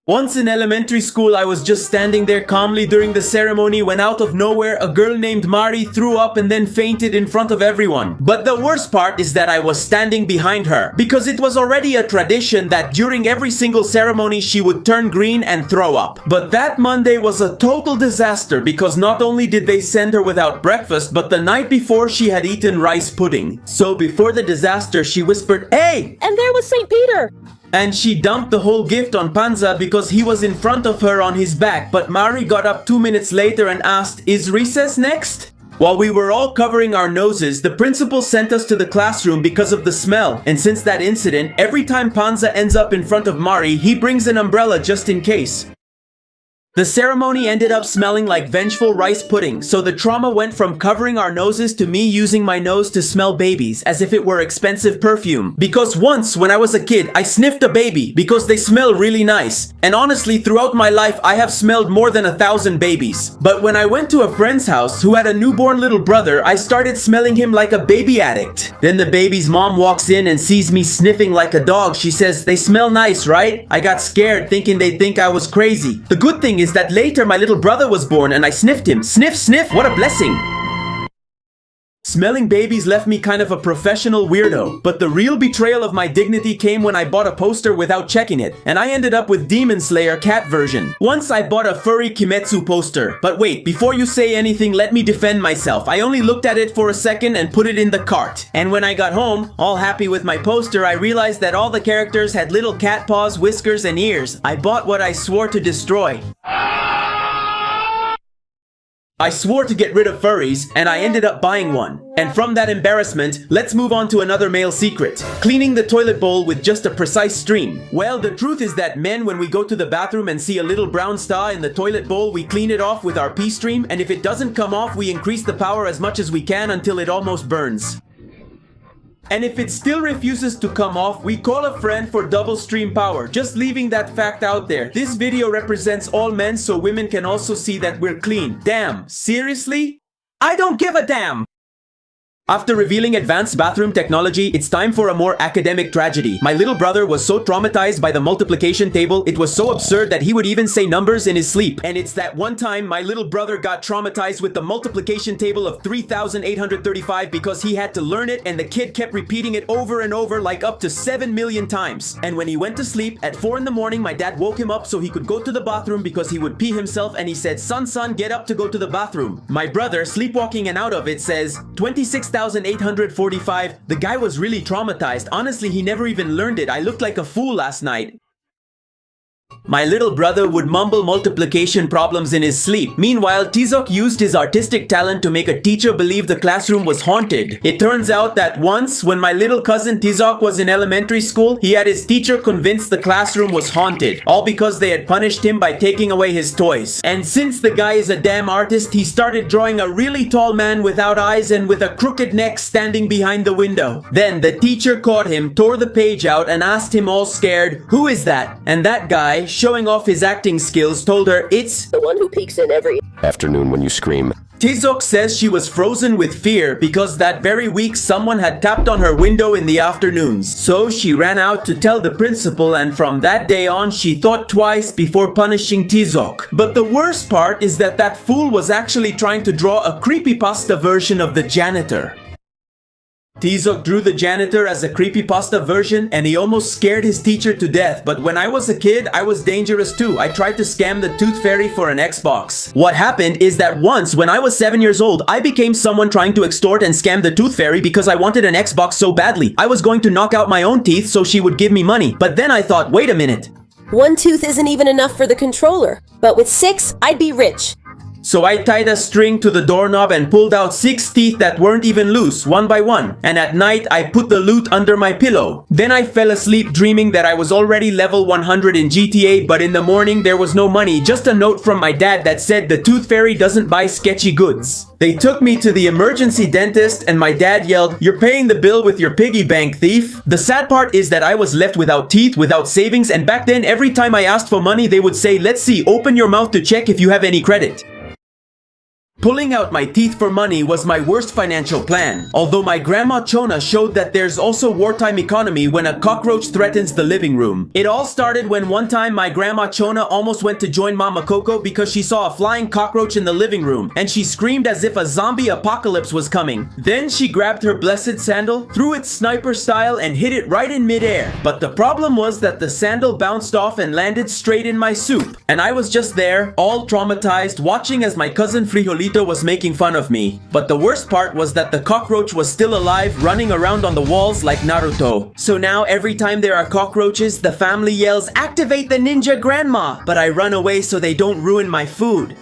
Once in elementary school, I was just standing there calmly during the ceremony when out of nowhere, a girl named Mari threw up and then fainted in front of everyone. But the worst part is that I was standing behind her, because it was already a tradition that during every single ceremony she would turn green and throw up. But that Monday was a total disaster because not only did they send her without breakfast, but the night before she had eaten rice pudding. So before the disaster, she whispered, "Hey!" And there was St. Peter! And she dumped the whole gift on Panza because he was in front of her on his back. But Mari got up 2 minutes later and asked, "Is recess next?" While we were all covering our noses, the principal sent us to the classroom because of the smell. And since that incident, every time Panza ends up in front of Mari, he brings an umbrella just in case. The ceremony ended up smelling like vengeful rice pudding, so the trauma went from covering our noses to me using my nose to smell babies as if it were expensive perfume. Because once, when I was a kid, I sniffed a baby because they smell really nice. And honestly, throughout my life, I have smelled more than 1,000 babies. But when I went to a friend's house who had a newborn little brother, I started smelling him like a baby addict. Then the baby's mom walks in and sees me sniffing like a dog. She says, "They smell nice, right?" I got scared thinking they'd think I was crazy. The good thing is that later my little brother was born and I sniffed him. Sniff, sniff, what a blessing. Smelling babies left me kind of a professional weirdo, but the real betrayal of my dignity came when I bought a poster without checking it, and I ended up with Demon Slayer cat version. Once I bought a furry Kimetsu poster, but wait, before you say anything, let me defend myself. I only looked at it for a second and put it in the cart. And when I got home, all happy with my poster, I realized that all the characters had little cat paws, whiskers, and ears. I bought what I swore to destroy. I swore to get rid of furries, and I ended up buying one. And from that embarrassment, let's move on to another male secret. Cleaning the toilet bowl with just a precise stream. Well, the truth is that men, when we go to the bathroom and see a little brown star in the toilet bowl, we clean it off with our pee stream, and if it doesn't come off, we increase the power as much as we can until it almost burns. And if it still refuses to come off, we call a friend for double stream power. Just leaving that fact out there. This video represents all men so women can also see that we're clean. Damn, seriously? I don't give a damn! After revealing advanced bathroom technology, it's time for a more academic tragedy. My little brother was so traumatized by the multiplication table, it was so absurd that he would even say numbers in his sleep. And it's that one time my little brother got traumatized with the multiplication table of 3,835 because he had to learn it and the kid kept repeating it over and over like up to 7 million times. And when he went to sleep, at 4 in the morning, my dad woke him up so he could go to the bathroom because he would pee himself and he said, son, get up to go to the bathroom. My brother, sleepwalking and out of it, says, 26,845. The guy was really traumatized. Honestly, he never even learned it. I looked like a fool last night. My little brother would mumble multiplication problems in his sleep. Meanwhile, Tizok used his artistic talent to make a teacher believe the classroom was haunted. It turns out that once, when my little cousin Tizok was in elementary school, he had his teacher convinced the classroom was haunted. All because they had punished him by taking away his toys. And since the guy is a damn artist, he started drawing a really tall man without eyes and with a crooked neck standing behind the window. Then the teacher caught him, tore the page out, and asked him all scared, "Who is that?" And that guy, showing off his acting skills, told her, "It's the one who peeks in every afternoon when you scream." Tizok says she was frozen with fear because that very week someone had tapped on her window in the afternoons. So she ran out to tell the principal, and from that day on she thought twice before punishing Tizok. But the worst part is that that fool was actually trying to draw a creepypasta version of the janitor. Tizok drew the janitor as a creepypasta version and he almost scared his teacher to death. But when I was a kid, I was dangerous too. I tried to scam the Tooth Fairy for an Xbox. What happened is that once, when I was 7 years old, I became someone trying to extort and scam the Tooth Fairy because I wanted an Xbox so badly. I was going to knock out my own teeth so she would give me money. But then I thought, wait a minute. One tooth isn't even enough for the controller. But with 6, I'd be rich. So I tied a string to the doorknob and pulled out 6 teeth that weren't even loose, one by one. And at night, I put the loot under my pillow. Then I fell asleep dreaming that I was already level 100 in GTA, but in the morning there was no money, just a note from my dad that said the Tooth Fairy doesn't buy sketchy goods. They took me to the emergency dentist and my dad yelled, "You're paying the bill with your piggy bank, thief." The sad part is that I was left without teeth, without savings, and back then every time I asked for money they would say, "Let's see, open your mouth to check if you have any credit." Pulling out my teeth for money was my worst financial plan, although my grandma Chona showed that there's also wartime economy when a cockroach threatens the living room. It all started when one time my grandma Chona almost went to join Mama Coco because she saw a flying cockroach in the living room, and she screamed as if a zombie apocalypse was coming. Then she grabbed her blessed sandal, threw it sniper style, and hit it right in midair. But the problem was that the sandal bounced off and landed straight in my soup, and I was just there, all traumatized, watching as my cousin Frijolito was making fun of me. But the worst part was that the cockroach was still alive, running around on the walls like Naruto. So now every time there are cockroaches, the family yells, "Activate the ninja grandma!" But I run away so they don't ruin my food.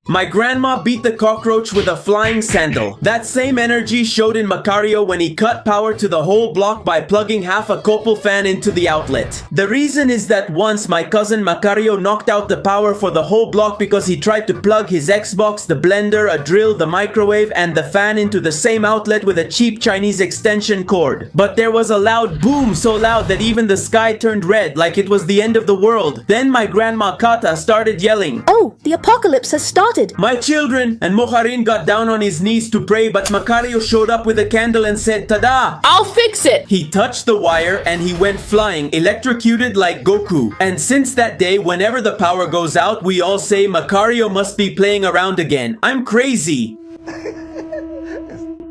My grandma beat the cockroach with a flying sandal. That same energy showed in Makario when he cut power to the whole block by plugging half a Copel fan into the outlet. The reason is that once my cousin Makario knocked out the power for the whole block because he tried to plug his Xbox, the blender, a drill, the microwave, and the fan into the same outlet with a cheap Chinese extension cord. But there was a loud boom so loud that even the sky turned red like it was the end of the world. Then my grandma Kata started yelling, "Oh, the apocalypse has started!" "My children!" And Moharin got down on his knees to pray, but Makario showed up with a candle and said, "Tada! I'll fix it!" He touched the wire and he went flying, electrocuted like Goku. And since that day, whenever the power goes out, we all say Makario must be playing around again. I'm crazy.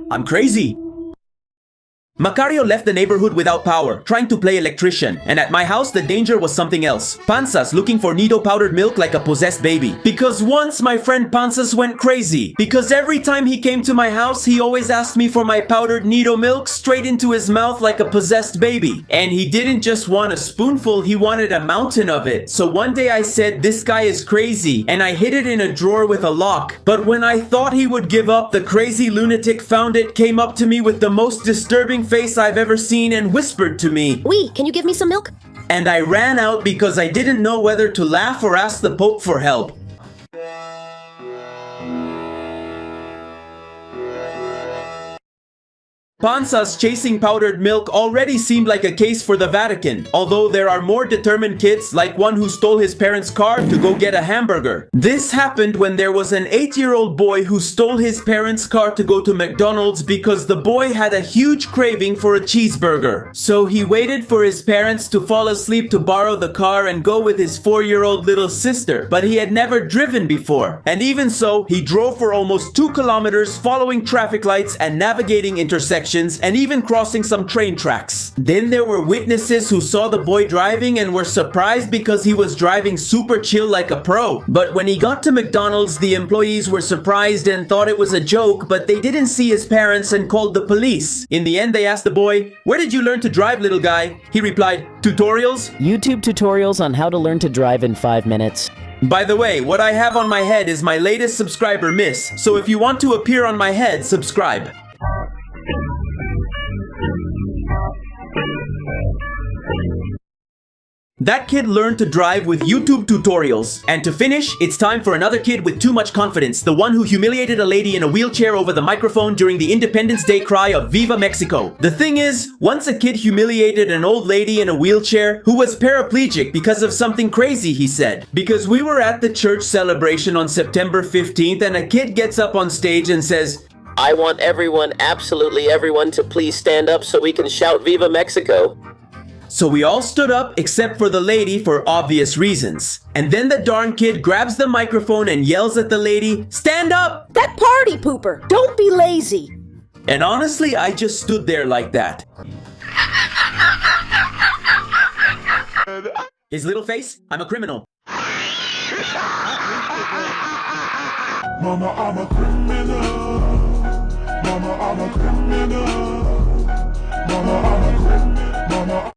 I'm crazy. Makario left the neighborhood without power, trying to play electrician, and at my house the danger was something else. Panzas looking for Nido powdered milk like a possessed baby. Because once my friend Panzas went crazy. Because every time he came to my house, he always asked me for my powdered Nido milk straight into his mouth like a possessed baby. And he didn't just want a spoonful, he wanted a mountain of it. So one day I said, "This guy is crazy," and I hid it in a drawer with a lock. But when I thought he would give up, the crazy lunatic found it, came up to me with the most disturbing face I've ever seen and whispered to me, "Wee, can you give me some milk?" And I ran out because I didn't know whether to laugh or ask the Pope for help. Panzas chasing powdered milk already seemed like a case for the Vatican, although there are more determined kids, like one who stole his parents' car to go get a hamburger. This happened when there was an 8-year-old boy who stole his parents' car to go to McDonald's because the boy had a huge craving for a cheeseburger. So he waited for his parents to fall asleep to borrow the car and go with his 4-year-old little sister, but he had never driven before. And even so, he drove for almost 2 kilometers following traffic lights and navigating intersections and even crossing some train tracks. Then there were witnesses who saw the boy driving and were surprised because he was driving super chill like a pro. But when he got to McDonald's, the employees were surprised and thought it was a joke, but they didn't see his parents and called the police. In the end, they asked the boy, "Where did you learn to drive, little guy?" He replied, "Tutorials." YouTube tutorials on how to learn to drive in 5 minutes. By the way, what I have on my head is my latest subscriber, Miss. So if you want to appear on my head, subscribe. That kid learned to drive with YouTube tutorials. And to finish, it's time for another kid with too much confidence, the one who humiliated a lady in a wheelchair over the microphone during the Independence Day cry of Viva Mexico. The thing is, once a kid humiliated an old lady in a wheelchair who was paraplegic because of something crazy, he said. Because we were at the church celebration on September 15th and a kid gets up on stage and says, "I want everyone, absolutely everyone, to please stand up so we can shout Viva Mexico." So we all stood up except for the lady for obvious reasons. And then the darn kid grabs the microphone and yells at the lady, "Stand up!" "That party pooper! Don't be lazy!" And honestly, I just stood there like that. His little face? I'm a criminal. Mama, I'm a criminal. Mama, I'm a criminal. Mama, I'm a criminal. Mama.